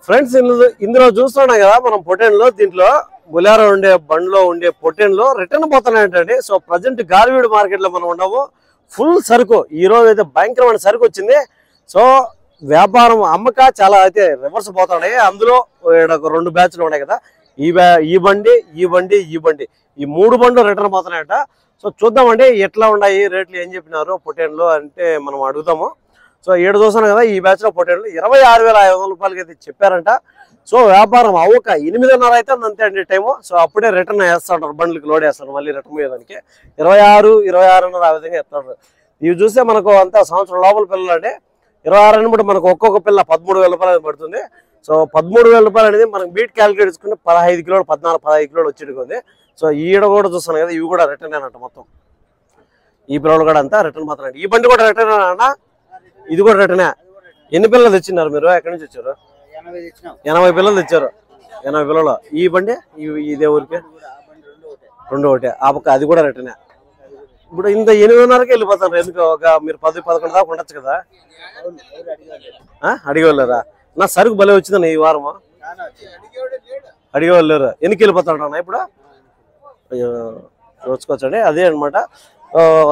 Friends ఇందులో చూస్తున్నాం కదా మనం పొటెన్లో దీంట్లో బులారో ఉండే బండ్లో ఉండే పొటెన్లో రిటర్న్ పోతున్నాయంటండి. సో ప్రజెంట్ గాలివీడు మార్కెట్ లో మనం ఉన్నాము. ఫుల్ సరుకు ఈ రోజు అయితే భయంకరమైన సరుకు వచ్చింది. సో వ్యాపారం అమ్మక చాలా అయితే రివర్స్ పోతున్నాయి. అందులో రెండు బ్యాచ్లు ఉన్నాయి కదా, ఈ బండి ఈ మూడు బండ్లు రిటర్న్ పోతున్నాయట. సో చూద్దామండి ఎట్లా ఉన్నాయి రేట్లు, ఏం చెప్పినారు పొటెన్లో అంటే మనం అడుగుతాము. సో 7 చూసాను కదా ఈ బ్యాచ్ లో పొటెన్లు 26,500 రూపాయలకి అయితే చెప్పారంట. సో వ్యాపారం అవ్వక 8:30 అయితే అంతే అండి టైము. సో అప్పుడే రిటర్న్ వేస్తాడు, బండ్లకి లోడ్ వేస్తాడు మళ్ళీ రిటర్న్ పోయేదానికి 26,500 ఆ విధంగా వేస్తాడు. ఇవి చూస్తే మనకు అంతా సంవత్సరం లోపల పిల్లలు అంటే 26 అని బట్టి మనకు ఒక్కొక్క పిల్ల 13,000 రూపాయలు పడుతుంది. సో 13,000 రూపాయలు అనేది మనకు బీట్ క్యాలిక్యులేట్ చేసుకుంటే 15 కిలోలు 14-15 కిలోలు వచ్చేది. సో ఈడ కూడా చూస్తాను కదా, ఇవి కూడా రిటర్న్ అన్నట్టు. మొత్తం ఈ పిల్లలు కూడా అంతా రిటర్న్ మాత్రం. ఈ బండి కూడా రిటర్న్ అన్న, ఇది కూడా రిటర్నే. ఎన్ని పిల్లలు తెచ్చినారు మీరు? ఎక్కడి నుంచి వచ్చారు? 80 పిల్లలు తెచ్చారు. 80 పిల్లలు. ఈ బండి ఇదే ఊరికి రెండు ఒకటే. ఆ పక్క అది కూడా రిటర్నే. ఇప్పుడు ఇంత 8:30కి వెళ్ళిపోతారు. ఎందుకు మీరు 10-11 దాకా ఉండొచ్చు కదా. అడిగి వెళ్ళారా? నా సరుకు భలే వచ్చిందన్న ఈ వారము. అడిగే వాళ్ళు లేరు. ఎన్నికి వెళ్ళిపోతాడు అన్న ఇప్పుడు చూసుకోవచ్చండి. అదే అనమాట.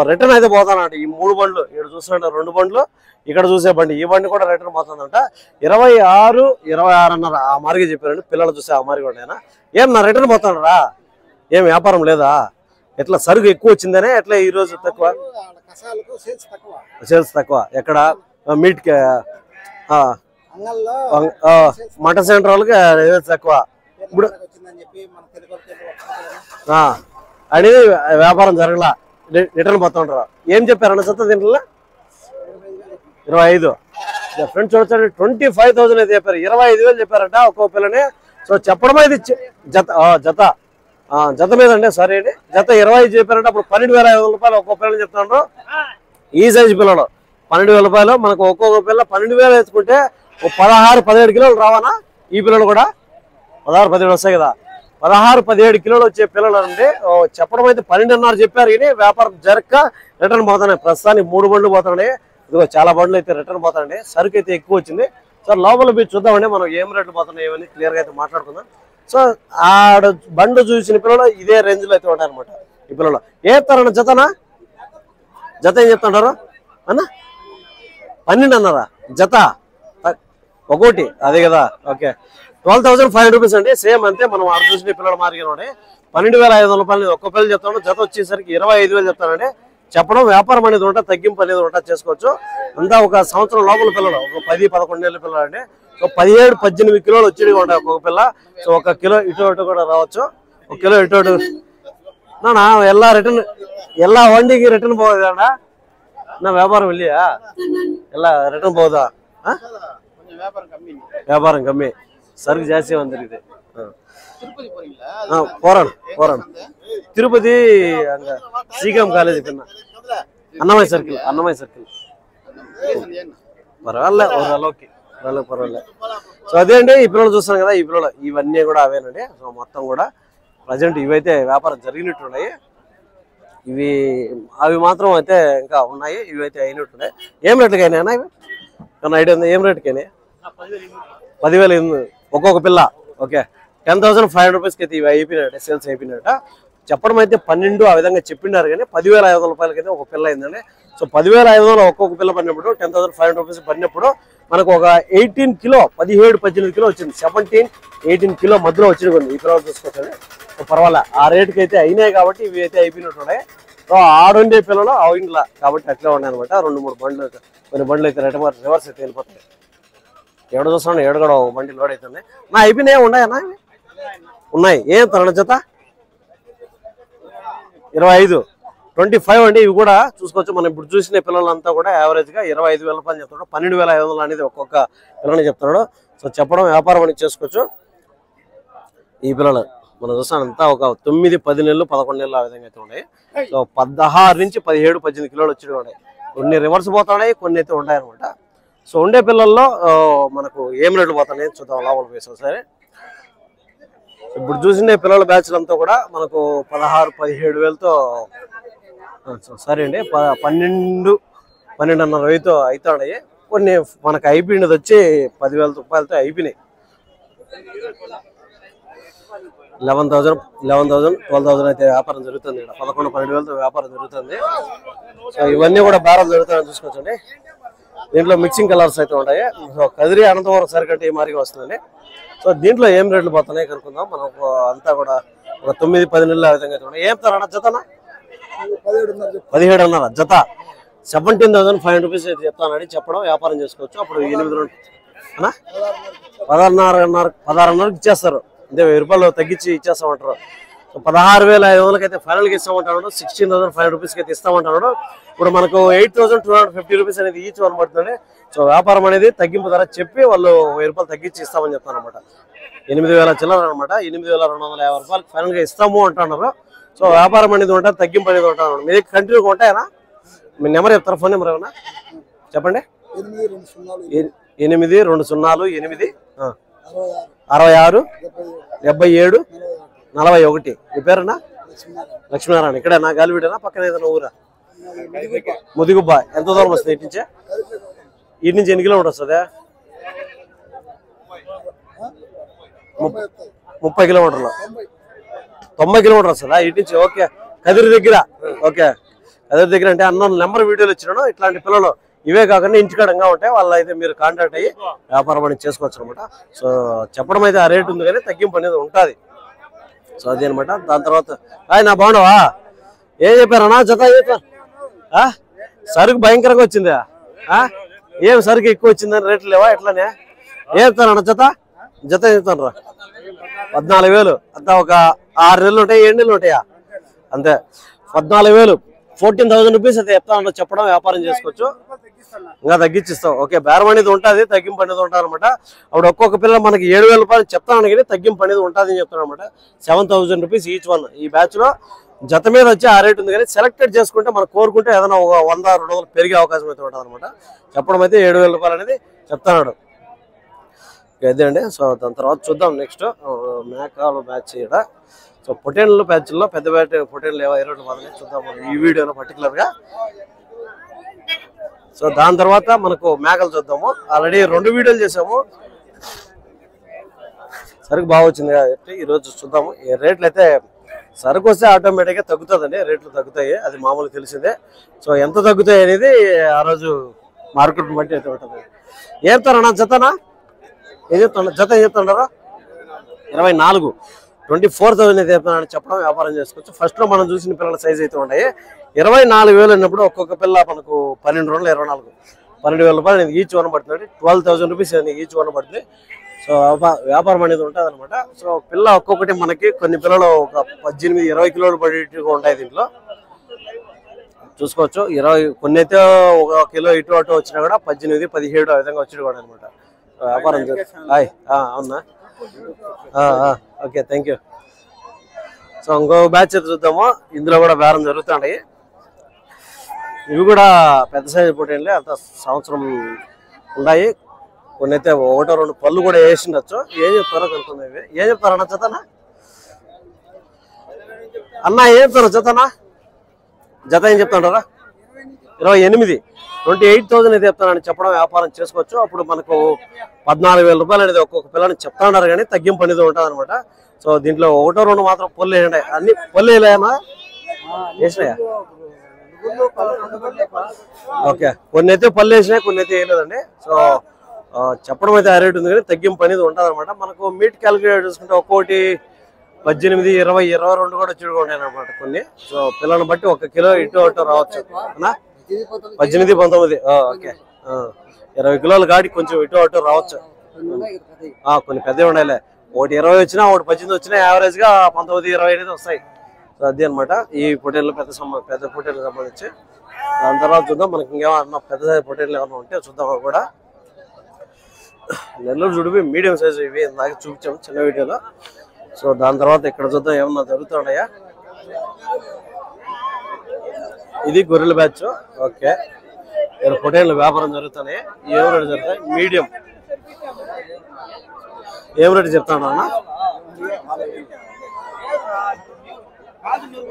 రిటర్న్ అయితే పోతానంట. ఈ 3 బండ్లు ఇక్కడ చూస్తున్నట్టు 2 బండ్లు, ఇక్కడ చూసే బండి, ఈ బండి కూడా రిటర్న్ పోతుందంట. 26,500 ఆ మారిగా చెప్పారండి. పిల్లలు చూసే ఆ మారిగా ఉండేనా? ఏం నా రిటర్న్ పోతానరా? ఏం వ్యాపారం లేదా? ఎట్లా సరుకు ఎక్కువ వచ్చిందనే ఎట్లా ఈ రోజు తక్కువ? సేల్స్ తక్కువ. ఎక్కడ మీట్ మటన్ సెంటర్ వాళ్ళకి తక్కువ ఇప్పుడు అనేది వ్యాపారం జరగలా, రిటర్న్ పోతుంటారు. ఏం చెప్పారన్న సత్తా దీంట్లో? 25. ఫ్రెండ్స్ చూడండి 25,000 అయితే చెప్పారు. 25,000 చెప్పారంట ఒక్కో పిల్లని. సో చెప్పడం అయితే జత మీద అండి, సరే అండి. జత 25 చెప్పారంటే అప్పుడు 12,500 రూపాయలు ఒక్కో పిల్లని చెప్తున్నారు. ఈ సైజు పిల్లలు 12,000 రూపాయలు. మనకు ఒక్కొక్క పిల్ల 12,000 వేసుకుంటే 16-17 కిలోలు రావానా? ఈ పిల్లలు కూడా 16-17 వస్తాయి కదా. 16-17 కిలోలు వచ్చే పిల్లలు అంటే చెప్పడం అయితే 12,500 చెప్పారు. కానీ వ్యాపారం జరగక రిటర్న్ పోతున్నాయి. ప్రస్తుతానికి 3 బండ్లు పోతున్నాయి. ఇదిగో చాలా బండ్లు అయితే రిటర్న్ పోతాయండి. సరుకు అయితే ఎక్కువ వచ్చింది. సార్ లోపల పోయి చూద్దామండి మనం ఏం రేట్లు పోతున్నాయి ఏమని క్లియర్గా అయితే మాట్లాడుకుందాం. సో ఆడ బండ్లు చూసిన పిల్లలు ఇదే రేంజ్లో అయితే ఉంటాయి అనమాట. ఈ పిల్లలు ఏస్తారన్న జతనా? జత ఏం చెప్తుంటారు అన్న? 12 అన్నారా జత? ఒకటి అదే కదా. ఓకే 12,500 రూపీస్ అండి. సేమ్ అంతే మనం ఆడ చూసిన పిల్లలు మార్గానే 12,500 రూపాయలు ఒక్క పిల్లలు చెప్తాను. జత వచ్చేసరికి 25,000 చెప్తానండి. చెప్పడం వ్యాపారం అనేది ఉంటా, తగ్గింపు అనేది ఉంటా, చేసుకోవచ్చు. అంతా ఒక సంవత్సరం లోపల పిల్లలు, ఒక 10-11 ఏళ్ళ పిల్లలు అండి. సో 17-18 కిలోలు వచ్చేవి ఉంటాయి ఒక్కొక్క పిల్ల. సో 1 కిలో ఇటు అటు కూడా రావచ్చు. 1 కిలో ఇటు అటు నా ఎలా రిటర్న్ ఎలా వండికి రిటర్న్ పోదా నా వ్యాపారం వెళ్ళియా ఎలా రిటర్న్ పోదా? వ్యాపారం కమ్మి, సరుకు జాస్తి వందరిది. పోరాడు తిరుపతి శ్రీకామ్ కాలేజీ కన్నా అన్నమయ్య సర్కిల్ పర్వాలే. సో అదే అండి ఈ పిల్లలు చూస్తున్నాం కదా, ఈ పిల్లలు ఇవన్నీ కూడా అవేనండి. సో మొత్తం కూడా ప్రజెంట్ ఇవైతే వ్యాపారం జరిగినట్టున్నాయి. అవి మాత్రం అయితే ఇంకా ఉన్నాయి. ఇవైతే అయినట్టున్నాయి. ఏం రేట్లకి అయినా ఇవి ఏమన్నా ఐడియా ఉంది? ఏం రేటుకి అయినాయి? 10,000 ఒక్కొక్క పిల్ల. ఓకే 10,500 రూపీస్కి అయితే ఇవి అయిపోయినట్టే, సేల్స్ అయిపోయినట్ట. చెప్పడం అయితే 12 ఆ విధంగా చెప్పినారు. కానీ 10,500 రూపాయలకి అయితే ఒక పిల్ల అయిందండి. సో 10,500 ఒక్కొక్క పిల్ల పడినప్పుడు 10,500 రూపీస్ పడినప్పుడు మనకు ఒక 18 కిలో 17-18 కిలో వచ్చింది. 17-18 కిలో మధ్యలో వచ్చింది కొన్ని. ఈ పిల్లలు చూసుకోవచ్చండి. సో పర్వాలే ఆ రేటుకి అయితే అయినాయి కాబట్టి ఇవి అయితే అయిపోయినట్టున్నాయి. సో ఆడుండే పిల్లలు అవుట్లా కాబట్టి అట్లే ఉన్నాయి అనమాట. 2-3 బండ్లు కొన్ని బండ్లు అయితే రివర్స్ అయితే వెళ్ళిపోతాయి. ఎవడు చూస్తున్నాడు ఏడు కూడా బండి లోడ్ అవుతుంది. నా అయిపోయినాయి ఉన్నాయన్నా? ఉన్నాయి. ఏం తన జత 25 25 అండి. ఇవి కూడా చూసుకోవచ్చు. మనం ఇప్పుడు చూసిన పిల్లలంతా కూడా యావరేజ్గా 25,000 రూపాయలు చెప్తాడు. 12,500 అనేది ఒక్కొక్క పిల్లని చెప్తున్నాడు. సో చెప్పడం వ్యాపారం అనేది చేసుకోవచ్చు. ఈ పిల్లలు మనం చూస్తానంతా ఒక 9-10 నెలలు 11 నెలలు ఆ విధంగా అయితే ఉన్నాయి. సో 16-17-18 కిలోలు వచ్చి ఉన్నాయి. కొన్ని రివర్స్ పోతున్నాయి, కొన్ని అయితే ఉన్నాయి అనమాట. సో ఉండే పిల్లల్లో మనకు ఏం రేట్లు పోతున్నాయి చూద్దాం లోపల వేసాం. సరే ఇప్పుడు చూసిన పిల్లల బ్యాచ్లంతా కూడా మనకు 16-17,000తో సరే అండి 12-12.5తో అవుతున్నాయి. కొన్ని మనకు అయిపోయినది వచ్చి 10,000 రూపాయలతో అయిపోయినాయి. 11,000 12,000 అయితే వ్యాపారం జరుగుతుంది. 11-12,000తో వ్యాపారం జరుగుతుంది. సో ఇవన్నీ కూడా బేరాలు జరుగుతాయని చూసుకోవచ్చండి. దీంట్లో మిక్సింగ్ కలర్స్ అయితే ఉంటాయి. సో కదిరి అనంతపురం సరికట్టి ఈ మారిగా వస్తుందండి. సో దీంట్లో ఏం రేట్లు పోతున్నాయి కనుక్కుందాం. మనకు అంతా కూడా ఒక 9-10 నెలలు ఆ విధంగా ఉన్నాయి. ఏం సార్ అన్న జతనా? 17,500 జత. 17,500 రూపీస్ అయితే చెప్తానని చెప్పడం వ్యాపారం చేసుకోవచ్చు. అప్పుడు 16,500 ఇచ్చేస్తారు. అంటే 1000 రూపాయలు తగ్గించి ఇచ్చేస్తామంటారు. 16,500 అయితే ఫైనల్గా ఇస్తామంటాడు. 16,500 రూపీస్కి అయితే ఇస్తామంటున్నాడు. ఇప్పుడు మనకు 8,250 రూపీస్ అనేది ఈచ్ వన్ పడుతుంది. సో వ్యాపారం అనేది తగ్గింపు ధర చెప్పి వాళ్ళు 1000 రూపాయలు తగ్గించి ఇస్తామని చెప్తాను అనమాట. 8,000 చిల్లర అనమాట. 8,250 రూపాయలకి ఫైనల్గా ఇస్తాము అంటున్నారు. సో వ్యాపారం అనేది ఉంటుంది, తగ్గింపు అనేది ఉంటాను. మీరు కంటిన్యూగా ఉంటాయనా? మీ నెంబర్ చెప్తారా? ఫోన్ నెంబర్ ఏమన్నా చెప్పండి. 8208 66 77 41. మీ పేరన్నా? లక్ష్మీనారాయణ. ఇక్కడ నా గాలివీడనా? పక్కన ఏదైనా ఊరా? ముదిగుబ్బ. ఎంత దూరం వస్తుంది ఇటు నుంచి? ఇటు నుంచి ఎన్ని కిలోమీటర్ వస్తుంది? 30 కిలోమీటర్లు. 90 కిలోమీటర్ వస్తుందా ఇటు నుంచి? ఓకే. కదిరి దగ్గర. ఓకే, కదిరి దగ్గర అంటే అన్న నెంబర్ వీడియోలు ఇచ్చినాను. ఇట్లాంటి పిల్లలు ఇవే కాకుండా ఇంటికాడంగా ఉంటాయి. వాళ్ళు అయితే మీరు కాంటాక్ట్ అయ్యి వ్యాపారం అనేది చేసుకోవచ్చు అనమాట. సో చెప్పడం అయితే ఆ రేటు ఉంది కానీ తగ్గింపు అనేది ఉంటుంది. సో అది అనమాట. దాని తర్వాత నా బాగుండవా? ఏం చెప్పారన్నా? జత సరుకు భయంకరంగా వచ్చిందా? ఏం సరుకు ఎక్కువ వచ్చిందని రేట్లు లేవా? ఎట్లానే ఏం చెప్తారన్న? జత చెప్తాను రా. 14,000. అంతా ఒక 6 నెలలు ఉంటాయి, 7 నెలలు ఉంటాయా? అంతే. 14,000 14,000 రూపీస్ అయితే చెప్తాను. చెప్పడం వ్యాపారం చేసుకోవచ్చు. ఇంకా తగ్గించిస్తాం. ఓకే, బేరం అనేది ఉంటుంది, తగ్గింపు అనేది ఉంటుంది అనమాట. అప్పుడు ఒక్కొక్క పిల్ల మనకి 7,000 రూపాయలు చెప్తాను కానీ తగ్గింపు అనేది ఉంటుంది అని చెప్తాను అనమాట. 7,000 రూపీస్ ఈచ్ వన్. ఈ బ్యాచ్ లో జత మీద వచ్చి ఆ రేట్ ఉంది కానీ సెలెక్టెడ్ చేసుకుంటే మనం కోరుకుంటే ఏదైనా ఒక 100-200 పెరిగే అవకాశం అయితే ఉంటుంది అనమాట. చెప్పడం అయితే 7,000 రూపాయలు అనేది చెప్తాడు. అదే అండి. సో దాని తర్వాత చూద్దాం. నెక్స్ట్ మేకాలు బ్యాచ్ ఇక్కడ. సో పొటేన్లు బ్యాచ్ల్లో పెద్ద బ్యాట్ పొటేన్లు ఏవో రేట్లు మాత్రమే చూద్దాం ఈ వీడియోలో పర్టికులర్ గా. సో దాని తర్వాత మనకు మేకలు చూద్దాము. ఆల్రెడీ 2 వీడియోలు చేసాము. సరుకు బాగా వచ్చింది కాబట్టి ఈరోజు చూద్దాము. ఈ రేట్లు అయితే సరుకు వస్తే ఆటోమేటిక్గా తగ్గుతుందండి, రేట్లు తగ్గుతాయి, అది మామూలు తెలిసిందే. సో ఎంత తగ్గుతాయి అనేది ఆ రోజు మార్కెట్ బట్టి అయితే ఉంటుంది. ఏం చెప్తారన్నా? జతనా ఏం చెప్తున్నా? జత ఏం చెప్తున్నారా? 24 24,000 అయితే చెప్తున్నాను. చెప్పడం వ్యాపారం చేసుకోవచ్చు. ఫస్ట్ లో మనం చూసిన పిల్లల సైజ్ అయితే ఉంటాయి. 24,000 అన్నప్పుడు ఒక్కొక్క పిల్ల మనకు 12 రోజులు 24 12,000 రూపాయలు ఈచ్ వన్ పడుతుంది. 12,000 రూపీస్ ఈచ్ వన్ పడుతుంది. సో వ్యాపారం అనేది ఉంటుంది అనమాట. సో పిల్ల ఒక్కొక్కటి మనకి కొన్ని పిల్లలు ఒక 18-20 కిలోలు పడేట్టుగా ఉంటాయి. దీంట్లో చూసుకోవచ్చు. 20 కొన్ని అయితే 1 కిలో ఇటు అటు వచ్చినా కూడా 18-17 ఆ విధంగా వచ్చి కూడా అనమాట. వ్యాపారం అవునా? Okay, thank you. సో ఇంకో బ్యాచ్ అయితే చూద్దాము. ఇందులో కూడా బేరం జరుగుతున్నాయి. ఇవి కూడా పెద్ద సైజు పొటేన్లే, అంత సంవత్సరం ఉన్నాయి. కొన్ని అయితే 1-2 పళ్ళు కూడా వేసిండొచ్చు. ఏం చెప్తారో కనుక్కుందాం. ఇవి ఏం చెప్తారన్నా? జతనా అన్న? ఏం చెప్తారు జతనా? జత ఏం చెప్తాంటారా? 28,000 అయితే చెప్తానని చెప్పడం వ్యాపారం చేసుకోవచ్చు. అప్పుడు మనకు 14,000 రూపాయలు అనేది ఒక్కొక్క పిల్లని చెప్తాన్నారు కానీ తగ్గింపు అనేది ఉంటుంది అనమాట. సో దీంట్లో 1-2 మాత్రం పళ్ళు వేయండి. అన్ని పళ్ళు వేయలేమా? వేసినాయా? ఓకే, కొన్ని అయితే పళ్ళు వేసినాయి, కొన్ని అయితే వేయలేదండి. సో చెప్పడం అయితే ఆ రేట్ ఉంది కానీ తగ్గింపు అనేది ఉంటుంది అనమాట. మనకు మీట్ క్యాలిక్యులేట్ చేసుకుంటే ఒక్కోటి 18, 20, 22 కూడా వచ్చి ఉంటాయి అనమాట కొన్ని. సో పిల్లలను బట్టి 1 కిలో ఇటు అటు రావచ్చు. 18, 19. ఓకే, 20 కిలోల గాడి కొంచెం ఇటు అటు రావచ్చు. కొన్ని పెద్దవి ఉండాలి. ఒకటి 20 వచ్చినా, ఒకటి 18 వచ్చినా యావరేజ్ గా 19, 20 అనేది వస్తాయి. సో అది అనమాట ఈ పొటేన్లు పెద్ద పొటేన్లకు సంబంధించి. దాని తర్వాత చూద్దాం మనకి ఇంకేమన్నా పెద్ద పొటేన్లు ఏమన్నా ఉంటే చూద్దాం. కూడా నెల్లూరు జుడిపి మీడియం సైజు ఇవి నాకు చూపించాము చిన్న వీడియోలో. సో దాని తర్వాత ఇక్కడ చూద్దాం ఏమన్నా జరుగుతున్నాయా. ఇది గొర్రెల బ్యాచ్. ఓకే, పొటేన్లు వ్యాపారం జరుగుతున్నాయి. ఏం రేటు జరుగుతాయి? మీడియం. ఏం రేటు చెప్తాను అన్న?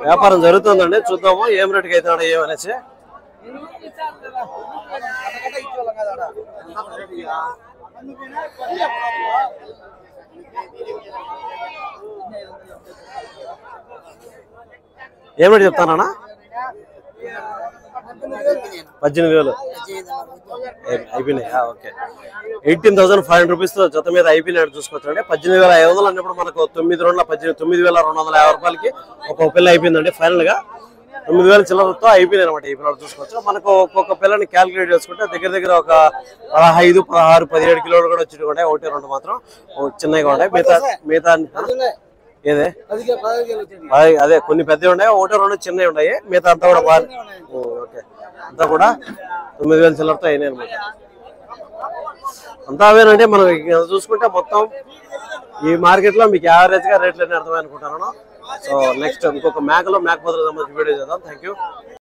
వ్యాపారం జరుగుతుందండి, చూద్దాము ఏం రేటుకి అవుతున్నాడు ఏమనేసి. ఏమిటి చెప్తానా? 18,000 అయిపోయినాయి. ఓకే, 18,500 రూపీస్ జత మీద అయిపోయినట్టు చూసుకోవచ్చు అండి. 18,500 అన్నప్పుడు మనకు 9 రోజుల 9,250 రూపాయలకి ఒక పిల్ల అయిపోయిందండి. ఫైనల్ గా 9,000 చిల్లరతో అయిపోయింది అనమాట. ఈ పిల్లలు చూసుకోవచ్చు. మనకు ఒక్కొక్క పిల్లని క్యాలిక్యులేట్ చేసుకుంటే దగ్గర దగ్గర ఒక 15, 16, 17 కిలోలు కూడా వచ్చి ఉంటాయి. 1, 2 మాత్రం చిన్నగా ఉంటాయి. మిగతా ఏదే అదే కొన్ని పెద్దవి ఉన్నాయి, 1, 2 చిన్నవి ఉన్నాయి. మిగతా అంతా కూడా బాగా ఓకే, అంతా కూడా 9,000 చిల్లరతో అయినాయి అనమాట. అంతా అవేనంటే మనం చూసుకుంటే మొత్తం ఈ మార్కెట్ లో మీకు యావరేజ్ గా రేట్లు అన్ని అర్థమై అనుకుంటాను. సో నెక్స్ట్ ఇంకొక మేకలో మేకపోతలకు సంబంధించి వీడియో చేద్దాం. Thank you.